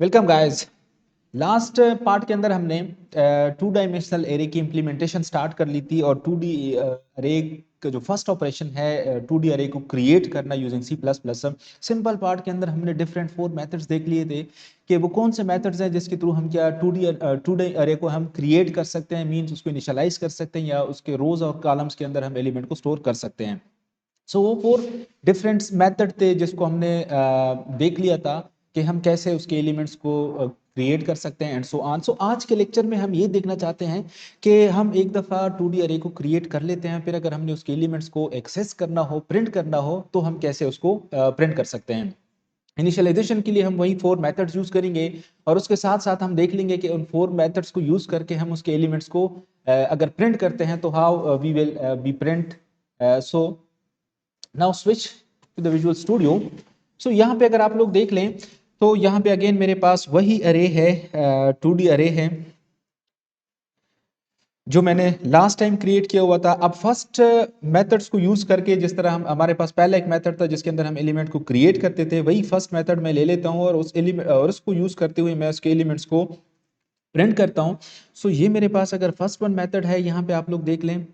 Welcome guys. Last part के अंदर हमने टू डायमेंशनल एरे की इम्प्लीमेंटेशन स्टार्ट कर ली थी और टू डी अरे का जो फर्स्ट ऑपरेशन है टू डी अरे को क्रिएट करना using C plus plus. Simple part के अंदर हमने डिफरेंट 4 मेथड्स देख लिए थे कि वो कौन से मेथड्स हैं जिसके थ्रू हम क्या टू डी अरे को हम क्रिएट कर सकते हैं, मीन्स उसको इनिशियलाइज कर सकते हैं या उसके रोज और कॉलम्स के अंदर हम एलिमेंट को स्टोर कर सकते हैं। सो वो 4 डिफरेंट मेथड थे जिसको हमने देख लिया था कि हम कैसे उसके एलिमेंट्स को क्रिएट कर सकते हैं एंड सो ऑन। सो आज के लेक्चर में हम ये देखना चाहते हैं कि हम एक दफ़ा टू डी अरे को क्रिएट कर लेते हैं, फिर अगर हमने उसके एलिमेंट्स को एक्सेस करना हो, प्रिंट करना हो, तो हम कैसे उसको प्रिंट कर सकते हैं। इनिशियलाइजेशन के लिए हम वही 4 मेथड्स यूज करेंगे और उसके साथ साथ हम देख लेंगे कि उन 4 मेथड्स को यूज करके हम उसके एलिमेंट्स को अगर प्रिंट करते हैं तो how we will be print. So now switch to the visual studio. So यहाँ पे अगर आप लोग देख लें तो यहाँ पे अगेन मेरे पास वही अरे है, टू डी अरे है जो मैंने लास्ट टाइम क्रिएट किया हुआ था। अब फर्स्ट मेथड्स को यूज करके, जिस तरह हम हमारे पास पहला एक मेथड था जिसके अंदर हम एलिमेंट को क्रिएट करते थे, वही फर्स्ट मेथड मैं ले लेता हूँ और उस एलिमेंट और उसको यूज करते हुए मैं उसके एलिमेंट्स को प्रिंट करता हूँ। सो ये मेरे पास अगर फर्स्ट वन मेथड है, यहाँ पे आप लोग देख लें।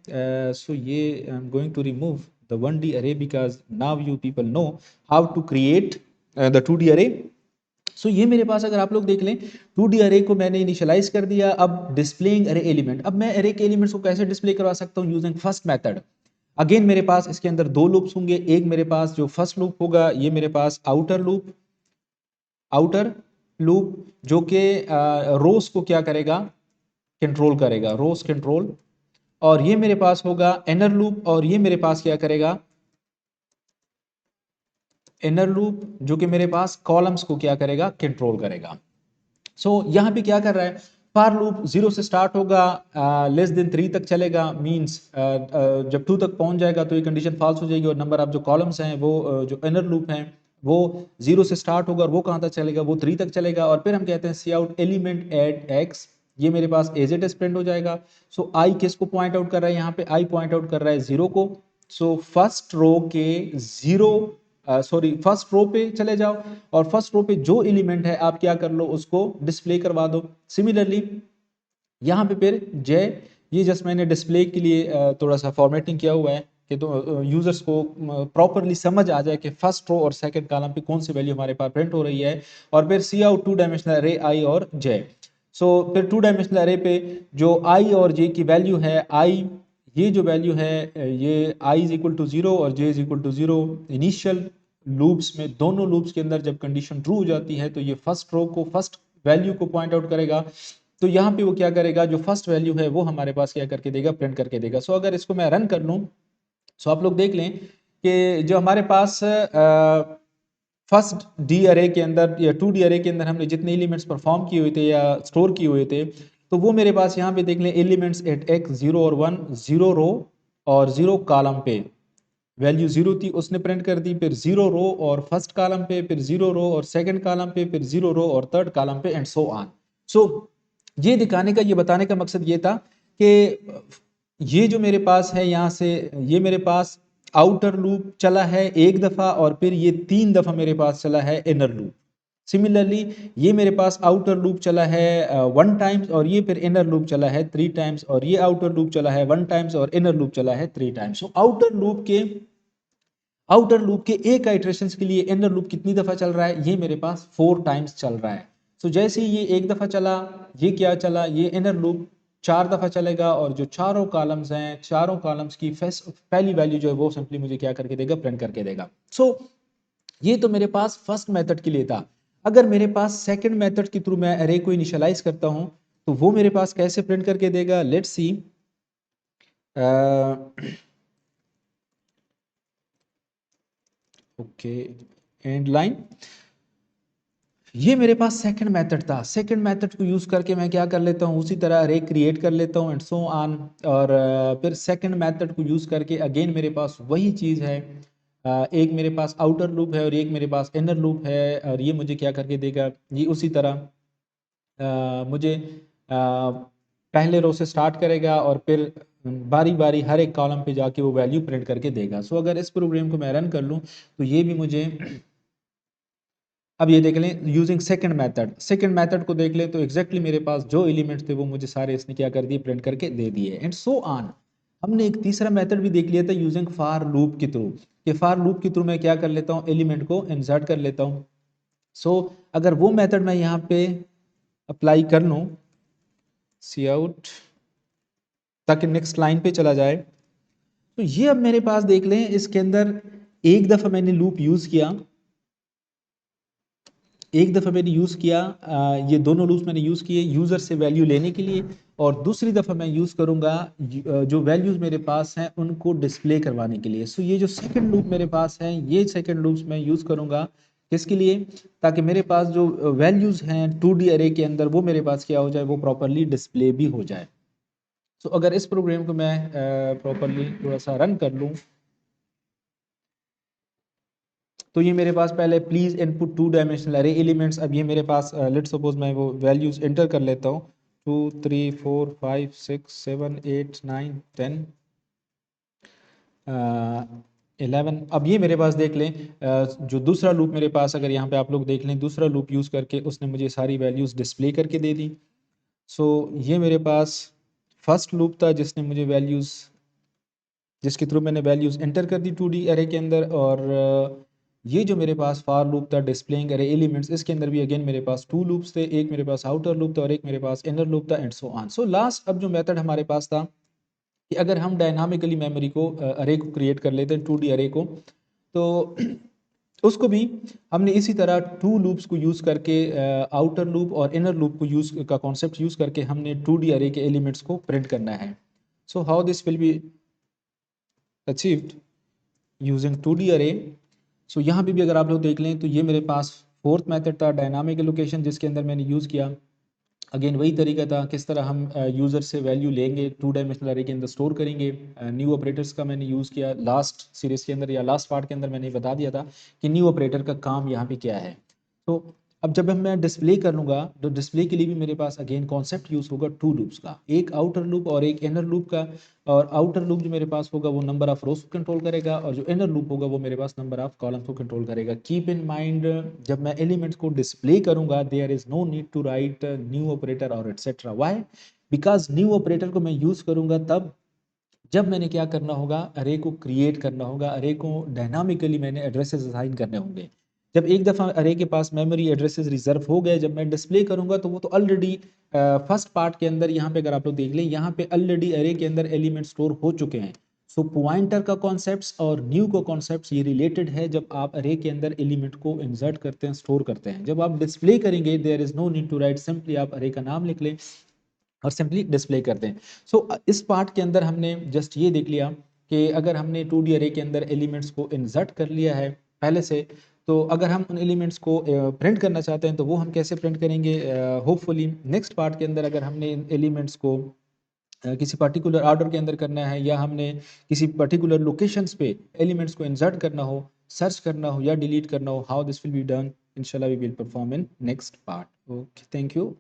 सो ये I am going to remove the one D array because now you people know how to create the two D array. So ये मेरे पास अगर आप लोग देख लें, टू डी अरे को मैंने इनिशियलाइज कर दिया। अब डिस्प्लेइंग अरे एलिमेंट, अब मैं अरे के एलिमेंट्स को कैसे डिस्प्ले करवा सकता हूँ यूजिंग फर्स्ट मेथड। अगेन मेरे पास इसके अंदर 2 लूप्स होंगे। एक मेरे पास जो फर्स्ट लूप होगा ये मेरे पास आउटर लूप जो कि रोज को क्या करेगा, कंट्रोल करेगा, रोज कंट्रोल। और ये मेरे पास होगा इनर लूप और ये मेरे पास क्या करेगा, इनर लूप जो कि मेरे पास कॉलम्स को क्या करेगा, कंट्रोल करेगा। सो यहाँ पे क्या कर रहा है, फार लूप 0 से स्टार्ट होगा, <3 तक चलेगा, मींस जब 2 तक पहुंच जाएगा तो ये कंडीशन फॉल्स हो जाएगी और नंबर ऑफ जो कॉलम्स हैं वो जो इनर लूप हैं वो 0 से स्टार्ट होगा और वो कहाँ तक चलेगा, वो 3 तक चलेगा। और फिर हम कहते हैं सी आउट एलिमेंट एट एक्स, ये मेरे पास एज इट इज प्रिंट हो जाएगा। सो आई किसको पॉइंट आउट कर रहा है, यहाँ पे आई पॉइंट आउट कर रहा है 0 को। सो फर्स्ट रो के 0, सॉरी फर्स्ट रो पे चले जाओ और फर्स्ट रो पे जो एलिमेंट है आप क्या कर लो, उसको डिस्प्ले करवा दो। सिमिलरली यहाँ पे फिर जय, ये जस्ट मैंने डिस्प्ले के लिए थोड़ा सा फॉर्मेटिंग किया हुआ है कि तो यूजर्स को प्रॉपरली समझ आ जाए कि फर्स्ट रो और सेकंड कॉलम पे कौन सी वैल्यू हमारे पास प्रिंट हो रही है। और फिर सी आउट टू डायमेंशनल अरे आई और जय। सो फिर टू डायमेंशनल अरे पे जो आई और जे की वैल्यू है, आई ये जो वैल्यू है ये आई इज इक्वल टू 0 और J is equal to 0। Initial loops में, दोनों लूप्स के अंदर जब कंडीशन ट्रू हो जाती है तो ये फर्स्ट रो को, फर्स्ट वैल्यू को पॉइंट आउट करेगा। तो यहाँ पे वो क्या करेगा, जो फर्स्ट वैल्यू है वो हमारे पास क्या करके देगा, प्रिंट करके देगा। सो अगर इसको मैं रन कर लूँ, सो आप लोग देख लें कि जो हमारे पास फर्स्ट डी अरे के अंदर या टू डी अरे के अंदर हमने जितने एलिमेंट्स परफॉर्म किए हुए थे या स्टोर किए हुए थे, तो वो मेरे पास यहाँ पे देख लें एलिमेंट्स एट एक्स 0 और 1, 0 रो और 0 कॉलम पे वैल्यू 0 थी, उसने प्रिंट कर दी। फिर 0 रो और फर्स्ट कॉलम पे, फिर 0 रो और सेकंड कॉलम पे, फिर 0 रो और थर्ड कॉलम पे एंड सो ऑन। सो ये दिखाने का, ये बताने का मकसद ये था कि ये जो मेरे पास है यहाँ से, ये मेरे पास आउटर लूप चला है एक दफा और फिर ये 3 दफा मेरे पास चला है इनर लूप। सिमिलरली ये मेरे पास आउटर लूप चला है 1 टाइम्स और ये फिर इनर लूप चला है 3 टाइम्स और ये आउटर लूप चला है 1 टाइम्स और इनर लूप चला है 3 टाइम्स। सो आउटर लूप के एक इटरेशन के लिए इनर लूप कितनी दफा चल रहा है, ये मेरे पास 4 टाइम्स चल रहा है। सो जैसे ही ये एक दफा चला, ये क्या चला, ये इनर लूप 4 दफा चलेगा और जो चारों कॉलम्स हैं, चारों कॉलम्स की पहली वैल्यू जो है वो सिंपली मुझे क्या करके देगा, प्रिंट करके देगा। सो ये तो मेरे पास फर्स्ट मेथड के लिए था। अगर मेरे पास सेकंड मेथड के थ्रू मैं अरे को इनिशियलाइज करता हूं तो वो मेरे पास कैसे प्रिंट करके देगा, let's see. Okay, and line, ये मेरे पास सेकंड मेथड था। सेकंड मेथड को यूज करके मैं क्या कर लेता हूँ, उसी तरह अरे क्रिएट कर लेता हूँ एंड सो ऑन। और फिर सेकंड मेथड को यूज करके अगेन मेरे पास वही चीज है। एक मेरे पास आउटर लूप है और एक मेरे पास इनर लूप है और ये मुझे क्या करके देगा, ये उसी तरह मुझे पहले रो से स्टार्ट करेगा और फिर बारी बारी हर एक कॉलम पे जाके वो वैल्यू प्रिंट करके देगा। सो अगर इस प्रोग्राम को मैं रन कर लूँ तो ये भी मुझे अब ये देख लें यूजिंग सेकंड मेथड को देख लें तो एग्जैक्टली मेरे पास जो एलिमेंट्स थे वो मुझे सारे इसने क्या कर दिए, प्रिंट करके दे दिए, एंड सो ऑन। हमने एक तीसरा मेथड भी देख लिया था यूजिंग फॉर लूप के थ्रू, कि फॉर लूप के थ्रू मैं क्या कर लेता हूँ, एलिमेंट को इंसर्ट कर लेता हूँ। सो अगर वो मेथड मैं यहाँ पे अप्लाई कर लूँ, सी आउट, ताकि नेक्स्ट लाइन पे चला जाए, तो ये अब मेरे पास देख लें इसके अंदर एक दफ़ा मैंने लूप यूज़ किया, ये दोनों लूप्स मैंने यूज़ किए यूज़र से वैल्यू लेने के लिए, और दूसरी दफ़ा मैं यूज़ करूँगा जो वैल्यूज़ मेरे पास हैं उनको डिस्प्ले करवाने के लिए। सो ये जो सेकंड लूप मेरे पास है, ये सेकंड लूप्स मैं यूज़ करूँगा किसके लिए, ताकि मेरे पास जो वैल्यूज़ हैं 2D अरे के अंदर वो मेरे पास क्या हो जाए, वो प्रॉपरली डिस्प्ले भी हो जाए। सो अगर इस प्रोग्राम को मैं प्रॉपरली थोड़ा सा रन कर लूँ, तो ये मेरे पास पहले प्लीज इनपुट 2 डायमेंशनल अरे एलिमेंट्स। अब ये मेरे पास लेट सपोज मैं वो वैल्यूज एंटर कर लेता हूँ, 2 3 4 5 6 7 8 9 10 11। अब ये मेरे पास देख लें जो दूसरा लूप मेरे पास, अगर यहाँ पे आप लोग देख लें, दूसरा लूप यूज़ करके उसने मुझे सारी वैल्यूज़ डिस्प्ले करके दे दी। सो ये मेरे पास फर्स्ट लूप था जिसने मुझे वैल्यूज़, जिसके थ्रू मैंने वैल्यूज़ एंटर कर दी 2D अरे के अंदर, और ये जो मेरे पास फॉर लूप था डिस्प्लेइंग अरे एलिमेंट्स, इसके अंदर भी अगेन मेरे पास 2 लूप्स थे, एक मेरे पास आउटर लूप था और एक मेरे पास इनर लूप था, and so on. So last अब जो मेथड हमारे पास था कि अगर हम डायनामिकली मेमोरी को अरे को क्रिएट कर लेते हैं 2D अरे को, तो उसको भी हमने इसी तरह 2 लूप्स को यूज़ करके, आउटर लूप और इनर लूप को यूज़ का कॉन्सेप्ट यूज़ करके हमने 2D अरे के एलिमेंट्स को प्रिंट करना है। So how this will be achieved using 2D अरे। सो यहाँ पे भी अगर आप लोग देख लें तो ये मेरे पास फोर्थ मेथड था डायनामिक एलोकेशन, जिसके अंदर मैंने यूज़ किया, अगेन वही तरीका था किस तरह हम यूज़र से वैल्यू लेंगे 2 डायमेंशनल अरे के अंदर स्टोर करेंगे। न्यू ऑपरेटर्स का मैंने यूज़ किया लास्ट सीरीज़ के अंदर, या लास्ट पार्ट के अंदर मैंने बता दिया था कि न्यू ऑपरेटर का काम यहाँ पे क्या है। तो अब जब मैं डिस्प्ले कर लूँगा, तो डिस्प्ले के लिए भी मेरे पास अगेन कॉन्सेप्ट यूज़ होगा 2 लूप्स का, एक आउटर लूप और एक इनर लूप का। और आउटर लूप जो मेरे पास होगा वो नंबर ऑफ रोज को कंट्रोल करेगा, और जो इनर लूप होगा वो मेरे पास नंबर ऑफ कॉलम्स को कंट्रोल करेगा। कीप इन माइंड, जब मैं एलिमेंट्स को डिस्प्ले करूंगा there is no need to write new operator और etcetera. Why? Because new operator को मैं यूज़ करूंगा तब जब मैंने क्या करना होगा, अरे को क्रिएट करना होगा, अरे को डायनामिकली मैंने एड्रेसेस असाइन करने होंगे। जब एक दफ़ा अरे के पास मेमोरी एड्रेसेस रिजर्व हो गए, जब मैं डिस्प्ले करूंगा तो वो तो ऑलरेडी फर्स्ट पार्ट के अंदर, यहाँ पे अगर आप लोग देख लें, यहाँ पे ऑलरेडी अरे के अंदर एलिमेंट स्टोर हो चुके हैं। सो पॉइंटर का कॉन्सेप्ट्स और न्यू का कॉन्सेप्ट्स ये रिलेटेड है जब आप अरे के अंदर एलिमेंट को इंसर्ट करते हैं, स्टोर करते हैं। जब आप डिस्प्ले करेंगे there is no need to write, simply आप अरे का नाम लिख लें और सिंपली डिस्प्ले कर दें। सो इस पार्ट के अंदर हमने जस्ट ये देख लिया कि अगर हमने 2D अरे के अंदर एलिमेंट्स को इंसर्ट कर लिया है पहले से, तो अगर हम उन एलिमेंट्स को प्रिंट करना चाहते हैं तो वो हम कैसे प्रिंट करेंगे। होपफुली नेक्स्ट पार्ट के अंदर अगर हमने इन एलिमेंट्स को किसी पर्टिकुलर ऑर्डर के अंदर करना है, या हमने किसी पर्टिकुलर लोकेशंस पे एलिमेंट्स को इंसर्ट करना हो, सर्च करना हो या डिलीट करना हो, how this will be done, इंशाल्लाह we will perform in next part. Okay, thank you.